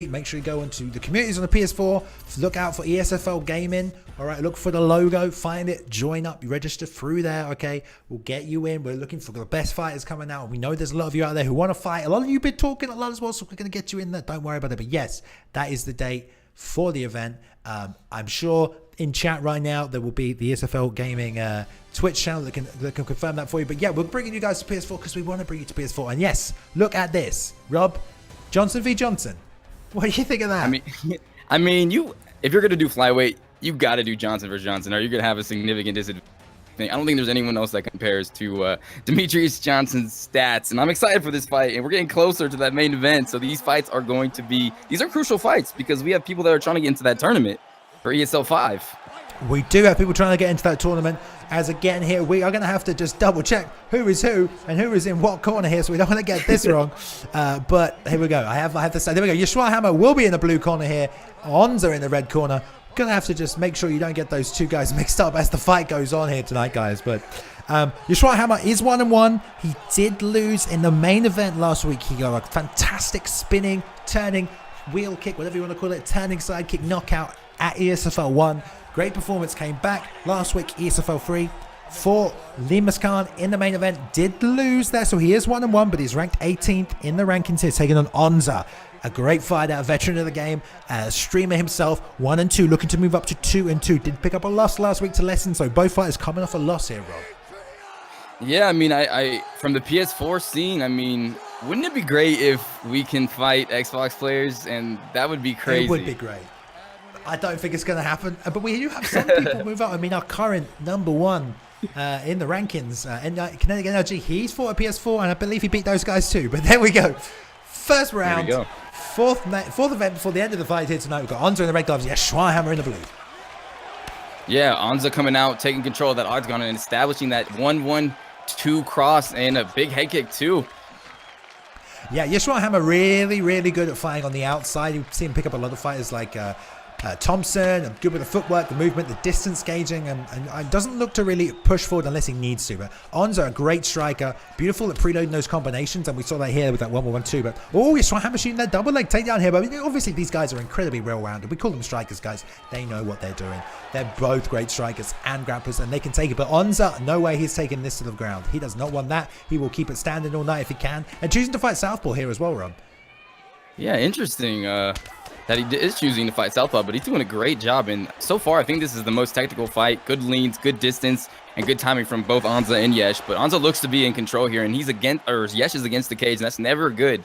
Make sure you go into the communities on the PS4. Look out for ESFL Gaming. All right, look for the logo. Find it. Join up. You register through there. Okay, we'll get you in. We're looking for the best fighters coming out. We know there's a lot of you out there who want to fight. A lot of you have been talking a lot as well, so we're going to get you in there. Don't worry about it. But yes, that is the date for the event. I'm sure in chat right now there will be the ESFL Gaming Twitch channel that can confirm that for you. But yeah, we're bringing you guys to PS4 because we want to bring you to PS4. And yes, look at this, Rob. Johnson v Johnson. What do you think of that? I mean, if you're gonna do flyweight, you got to do Johnson versus Johnson, or you're gonna have a significant disadvantage. I don't think there's anyone else that compares to Demetrius Johnson's stats, and I'm excited for this fight. And we're getting closer to that main event, so these fights are going to be crucial fights because we have people that are trying to get into that tournament for ESL 5. We do have people trying to get into that tournament. As again here, we are going to have to just double check who is who and who is in what corner here, so we don't want to get this wrong. But here we go. I have to say, there we go. YeshuaHammer will be in the blue corner here. Onzahh in the red corner. Going to have to just make sure you don't get those two guys mixed up as the fight goes on here tonight, guys. But YeshuaHammer is 1-1. He did lose in the main event last week. He got a fantastic spinning, turning, wheel kick, whatever you want to call it, turning side kick knockout at ESFL 1. Great performance, came back last week, ESFL 3. For Limas Khan in the main event, did lose there, so he is 1-1, but he's ranked 18th in the rankings here, taking on Onzahh. A great fighter, a veteran of the game, a streamer himself, 1-2, looking to move up to 2-2. Did pick up a loss last week to Lesson, so both fighters coming off a loss here, Rob. Yeah, I mean, I from the PS4 scene, I mean, wouldn't it be great if we can fight Xbox players? And that would be crazy. It would be great. I don't think it's going to happen, but we do have some people move up. I mean, our current #1 in the rankings, Connecticut Energy, he's fought a PS4, and I believe he beat those guys too. But there we go. First round, fourth event before the end of the fight here tonight. We've got Onzahh in the red gloves, YeshuaHammer in the blue. Yeah, Onzahh coming out, taking control of that octagon and establishing that 1-1-2 cross and a big head kick too. Yeah, YeshuaHammer really, really good at fighting on the outside. You see him pick up a lot of fighters like Thompson, and good with the footwork, the movement, the distance gauging, and doesn't look to really push forward unless he needs to. But Onzahh, a great striker, beautiful at preloading those combinations, and we saw that here with that 1-1-2. But YeshuaHammer shooting that double leg takedown here. But I mean, obviously these guys are incredibly well-rounded. We call them strikers, guys. They know what they're doing. They're both great strikers and grapplers, and they can take it. But Onzahh, no way he's taking this to the ground. He does not want that. He will keep it standing all night if he can, and choosing to fight southpaw here as well, Rob. Yeah, interesting. That he is choosing to fight southpaw, but he's doing a great job. And so far, I think this is the most technical fight. Good leans, good distance, and good timing from both Onzahh and Yesh. But Onzahh looks to be in control here, and Yesh is against the cage, and that's never good.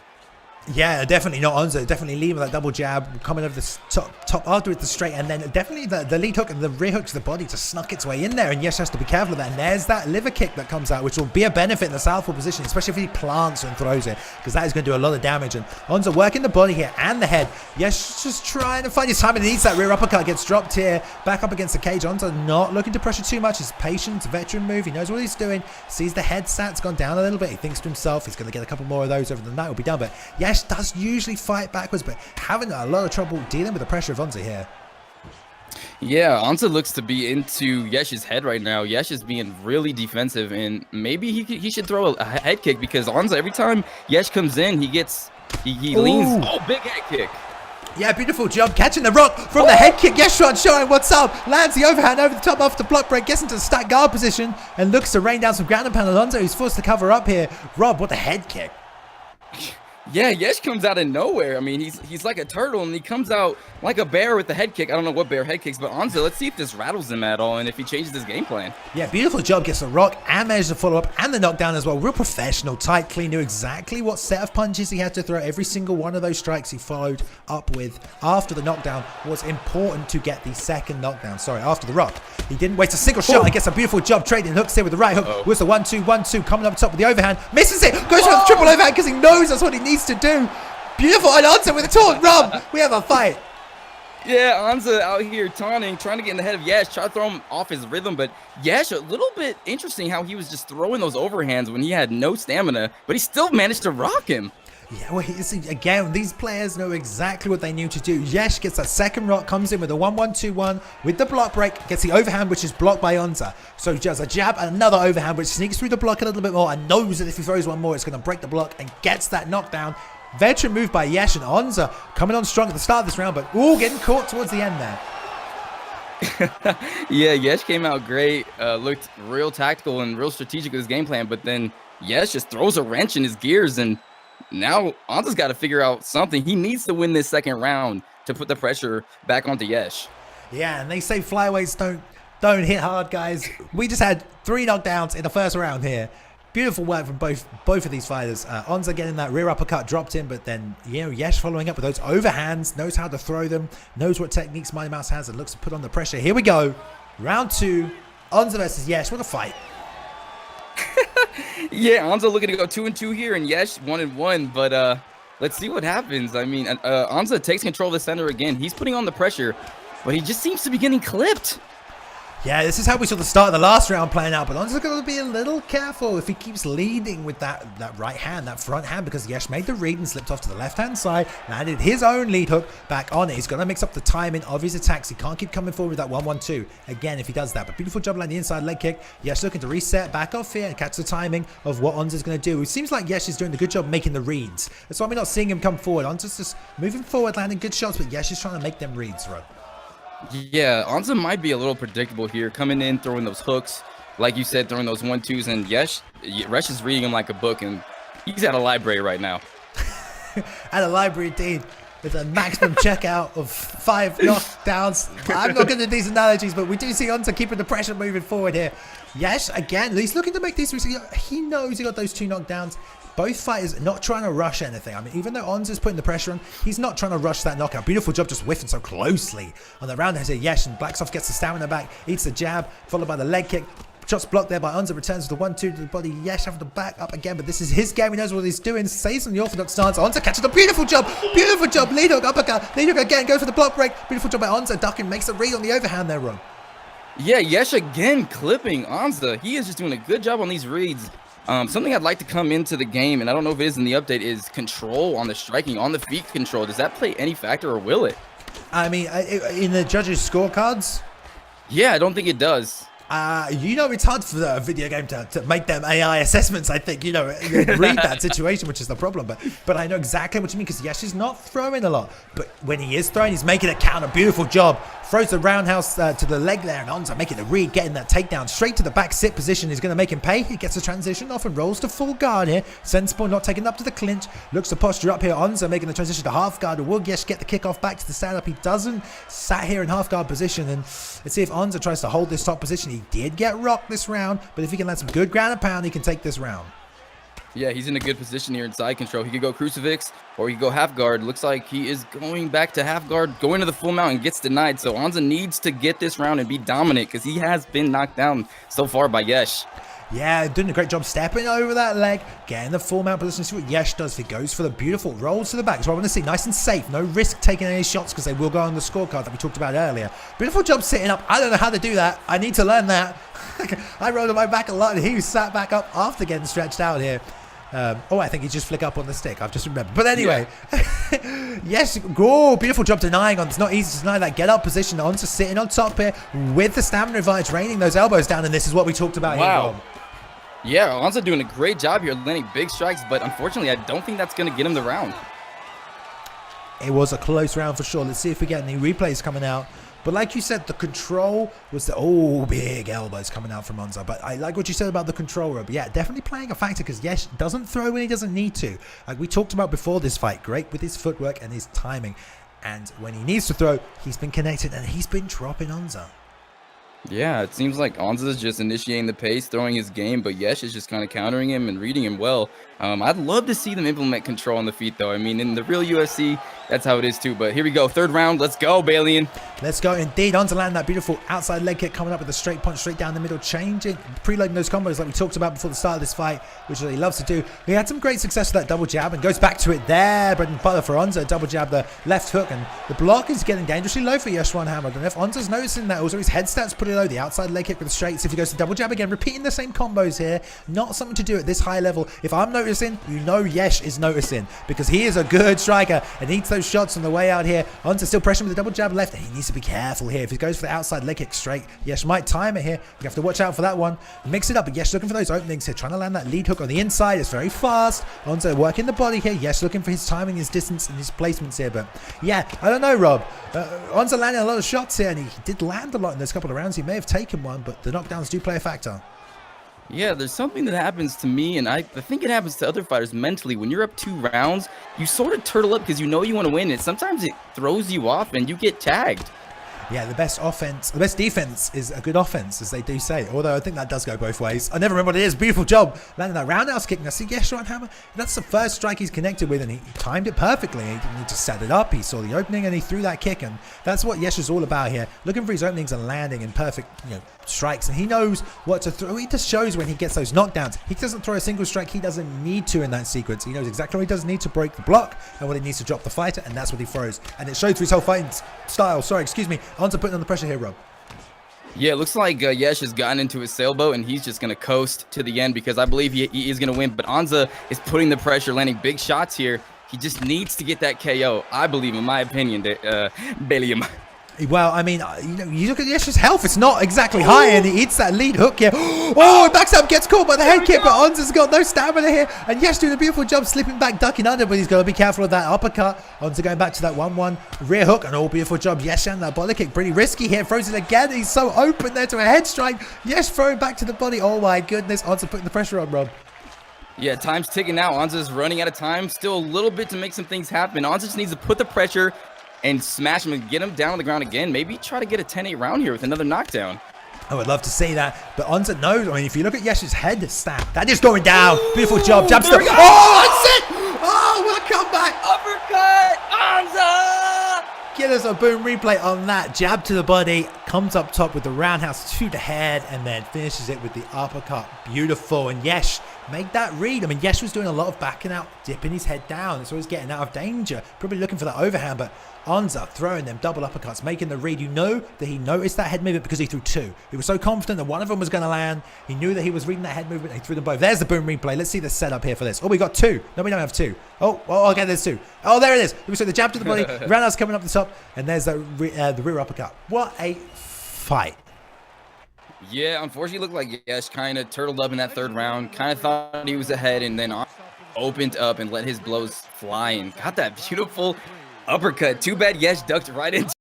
Yeah, definitely not Onzahh. Definitely leaving that double jab, coming over the top afterwards the straight, and then definitely the lead hook and the rear hook to the body just snuck its way in there, and Yesh has to be careful of that. And there's that liver kick that comes out, which will be a benefit in the southpaw position, especially if he plants and throws it, because that is going to do a lot of damage. And Onzahh working the body here and the head. Yesh just trying to find his time, and he needs that rear uppercut. Gets dropped here, back up against the cage. Onzahh not looking to pressure too much. His patient, veteran move. He knows what he's doing. Sees the head stats gone down a little bit. He thinks to himself he's going to get a couple more of those over the night. Will be done. But Yesh does usually fight backwards, but having a lot of trouble dealing with the pressure of Onzahh here. Yeah, Onzahh looks to be into Yesh's head right now. Yesh is being really defensive, and maybe he should throw a head kick, because Onzahh, every time Yesh comes in, he leans. Oh, big head kick. Yeah, beautiful job catching the rock from the head kick. Yeshua showing what's up. Lands the overhand over the top after the block break. Gets into the stack guard position and looks to rain down some ground and pound. Onzahh, who's forced to cover up here. Rob, what a head kick. Yeah, Yesh comes out of nowhere. I mean, he's like a turtle, and he comes out like a bear with the head kick. I don't know what bear head kicks, but Onzahh, let's see if this rattles him at all and if he changes his game plan. Yeah, beautiful job. Gets the rock and manages to follow up and the knockdown as well. Real professional, tight, clean. Knew exactly what set of punches he had to throw. Every single one of those strikes he followed up with after the knockdown was important to get the second knockdown. Sorry, after the rock. He didn't waste a single shot. And gets a beautiful job trading hooks here with the right hook. Was the 1-2-1-2 coming up top with the overhand. Misses it. Goes for the triple overhand because he knows that's what he needs to do. Beautiful, and Onzahh with a taunt. Rob, we have a fight. Yeah, Onzahh out here taunting, trying to get in the head of Yesh, try to throw him off his rhythm. But Yesh, a little bit interesting how he was just throwing those overhands when he had no stamina, but he still managed to rock him. Yeah, well, again, these players know exactly what they need to do. Yesh gets that second rock, comes in with a 1-1-2-1 with the block break, gets the overhand, which is blocked by Onzahh. So he does a jab and another overhand, which sneaks through the block a little bit more and knows that if he throws one more, it's going to break the block and gets that knockdown. Veteran move by Yesh, and Onzahh coming on strong at the start of this round, but getting caught towards the end there. Yeah, Yesh came out great, looked real tactical and real strategic with his game plan, but then Yesh just throws a wrench in his gears, and now Onzah's got to figure out something. He needs to win this second round to put the pressure back onto Yesh. Yeah, and they say flyweights don't hit hard, guys. We just had 3 knockdowns in the first round here. Beautiful work from both of these fighters. Onzahh getting that rear uppercut dropped in, but then, Yesh following up with those overhands, knows how to throw them, knows what techniques Mighty Mouse has, and looks to put on the pressure. Here we go. Round 2. Onzahh versus Yesh. What a fight. Yeah, Onzahh looking to go 2-2 here, and Yesh 1-1, but let's see what happens. I mean, Onzahh takes control of the center again. He's putting on the pressure, but he just seems to be getting clipped. Yeah, this is how we saw the start of the last round playing out, but Onzah's got to be a little careful if he keeps leading with that right hand, that front hand, because Yesh made the read and slipped off to the left-hand side, landed his own lead hook back on it. He's got to mix up the timing of his attacks. He can't keep coming forward with that 1-1-2 again if he does that, but beautiful job landing the inside leg kick. Yesh looking to reset back off here and catch the timing of what Onzah's going to do. It seems like Yesh is doing a good job making the reads. That's why we're not seeing him come forward. Onzah's just moving forward, landing good shots, but Yesh is trying to make them reads, right? Yeah, Onzahh might be a little predictable here, coming in, throwing those hooks, like you said, throwing those 1-2s, and Yesh is reading him like a book, and he's at a library right now. At a library, indeed, with a maximum checkout of 5 knockdowns. I'm not good at these analogies, but we do see Onzahh keeping the pressure moving forward here. Yesh, again, he's looking to make these. He knows he got those 2 knockdowns. Both fighters not trying to rush anything. I mean, even though Onzah's putting the pressure on, he's not trying to rush that knockout. Beautiful job just whiffing so closely on the round. There's a Yesh, and Blacksoft gets the stamina back, eats the jab, followed by the leg kick. Shots blocked there by Onzahh, returns to the 1-2 to the body. Yesh having to back up again, but this is his game. He knows what he's doing. Stays on the orthodox stance. Onzahh catches a beautiful job. Beautiful job. Lead hook, uppercut. Lead hook again. Goes for the block break. Beautiful job by Onzahh. Ducking, makes a read on the overhand there, Ron. Yeah, Yesh again clipping Onzahh. He is just doing a good job on these reads. Something I'd like to come into the game, and I don't know if it is in the update, is control on the striking, on the feet control. Does that play any factor, or will it? I mean, in the judges' scorecards? Yeah, I don't think it does. It's hard for the video game to make them AI assessments, I think, read that situation, which is the problem. But I know exactly what you mean, because Yesh is not throwing a lot. But when he is throwing, he's making it count. A beautiful job. Throws the roundhouse to the leg there, and Onzahh making the read, getting that takedown straight to the back sit position is going to make him pay. He gets the transition off and rolls to full guard here. Sensible, not taking up to the clinch. Looks to posture up here. Onzahh making the transition to half guard. Will Yesh get the kickoff back to the stand-up? He doesn't. Sat here in half guard position, and let's see if Onzahh tries to hold this top position. He did get rocked this round, but if he can land some good ground and pound, he can take this round. Yeah, he's in a good position here in side control. He could go crucifix, or he could go half guard. Looks like he is going back to half guard, going to the full mount, and gets denied. So Onzahh needs to get this round and be dominant, because he has been knocked down so far by Yesh. Yeah, doing a great job stepping over that leg, getting the full mount position. See what Yesh does. He goes for the beautiful rolls to the back. So I want to see nice and safe. No risk taking any shots, because they will go on the scorecard that we talked about earlier. Beautiful job sitting up. I don't know how to do that. I need to learn that. I rolled on my back a lot, and he sat back up after getting stretched out here. I think he just flick up on the stick. I've just remembered. But anyway, yeah. Yes, beautiful job denying on. It's not easy to deny that get up position. Onzahh sitting on top here with the stamina advantage, raining those elbows down, and this is what we talked about here. Yeah, Onzahh doing a great job here, landing big strikes, but unfortunately, I don't think that's going to get him the round. It was a close round for sure. Let's see if we get any replays coming out. But like you said, the control was big elbows coming out from Onzahh. But I like what you said about the control, Rob. Yeah, definitely playing a factor, because Yesh doesn't throw when he doesn't need to. Like we talked about before this fight, great with his footwork and his timing. And when he needs to throw, he's been connected, and he's been dropping Onzahh. Yeah, it seems like Onzahh is just initiating the pace, throwing his game, but Yesh is just kind of countering him and reading him well. I'd love to see them implement control on the feet, though. I mean, in the real UFC, that's how it is, too. But here we go. Third round. Let's go, Balian. Let's go, indeed. Onzahh landing that beautiful outside leg kick, coming up with a straight punch straight down the middle, changing, preloading those combos like we talked about before the start of this fight, which he loves to do. He had some great success with that double jab and goes back to it there. Bread and butter for Onzahh. Double jab, the left hook, and the block is getting dangerously low for YeshuaHammer. I don't know if Onzah's noticing that. Also, his head stats put really low. The outside leg kick with the straights. If he goes to double jab again, repeating the same combos here. Not something to do at this high level. If I'm noticing, you know Yesh is noticing, because he is a good striker and needs those shots on the way out here. Onzahh still pressing with the double jab left. He needs to be careful here. If he goes for the outside leg kick straight, Yesh might time it here. You have to watch out for that one. Mix it up, but Yesh looking for those openings here, trying to land that lead hook on the inside. It's very fast. Onzahh working the body here. Yesh looking for his timing, his distance, and his placements here. But yeah, I don't know, Rob. Onzahh landing a lot of shots here, and he did land a lot in those couple of rounds. He may have taken one, but the knockdowns do play a factor. Yeah, there's something that happens to me, and I think it happens to other fighters mentally. When you're up 2 rounds, you sort of turtle up because you know you want to win, and sometimes it throws you off and you get tagged. Yeah, the best defense is a good offense, as they do say. Although I think that does go both ways. I never remember what it is. Beautiful job landing that roundhouse kick. Now see YeshuaHammer. That's the first strike he's connected with, and he timed it perfectly. He didn't need to set it up. He saw the opening and he threw that kick, and that's what Yesh is all about here. Looking for his openings and landing in perfect, strikes, and he knows what to throw. He just shows when he gets those knockdowns. He doesn't throw a single strike he doesn't need to in that sequence. He knows exactly what he does need to break the block and what he needs to drop the fighter, and that's what he throws. And it showed through his whole fighting style. Onzahh putting on the pressure here, Rob. Yeah, it looks like Yesh has gotten into his sailboat, and he's just going to coast to the end because I believe he is going to win. But Onzahh is putting the pressure, landing big shots here. He just needs to get that KO, I believe, in my opinion, Bellium. Well, I mean, you look at Yesh's health, it's not exactly high, and he hits that lead hook here. Oh, backs up, gets caught by the head kick, but Onzah's got no stamina here, and Yesh doing a beautiful job slipping back, ducking under, but he's got to be careful of that uppercut. Onzah going back to that 1-1 rear hook, and beautiful job. Yesh and that body kick, pretty risky here, throws it again. He's so open there to a head strike. Yesh throwing back to the body. Oh my goodness, Onzah putting the pressure on, Rob. Yeah, time's ticking now. Onzah's running out of time. Still a little bit to make some things happen. Onzah just needs to put the pressure and smash him and get him down on the ground again. Maybe try to get a 10-8 round here with another knockdown. I would love to see that, but Onzah knows. I mean, if you look at Yesh's head stat, that is going down. Beautiful job. Jab step. Oh, that's it. Oh, what a comeback. Uppercut, Onzah. Get us a boom replay on that. Jab to the body, comes up top with the roundhouse to the head, and then finishes it with the uppercut. Beautiful. And Yesh made that read. I mean, Yesh was doing a lot of backing out, dipping his head down. So he's getting out of danger. Probably looking for that overhand, but Onzah throwing them double uppercuts, making the read. You know that he noticed that head movement because he threw 2. He was so confident that one of them was going to land. He knew that he was reading that head movement, and he threw them both. There's the boom replay. Let's see the setup here for this. Oh, we got 2. No, we don't have 2. Oh, okay, there's 2. Oh, there it is. We saw the jab to the body, roundhouse coming up the top, and there's the rear uppercut. What a fight. Yeah, unfortunately, it looked like Yesh kind of turtled up in that 3rd round. Kind of thought he was ahead, and then opened up and let his blows fly and got that beautiful uppercut. Too bad Yesh ducked right into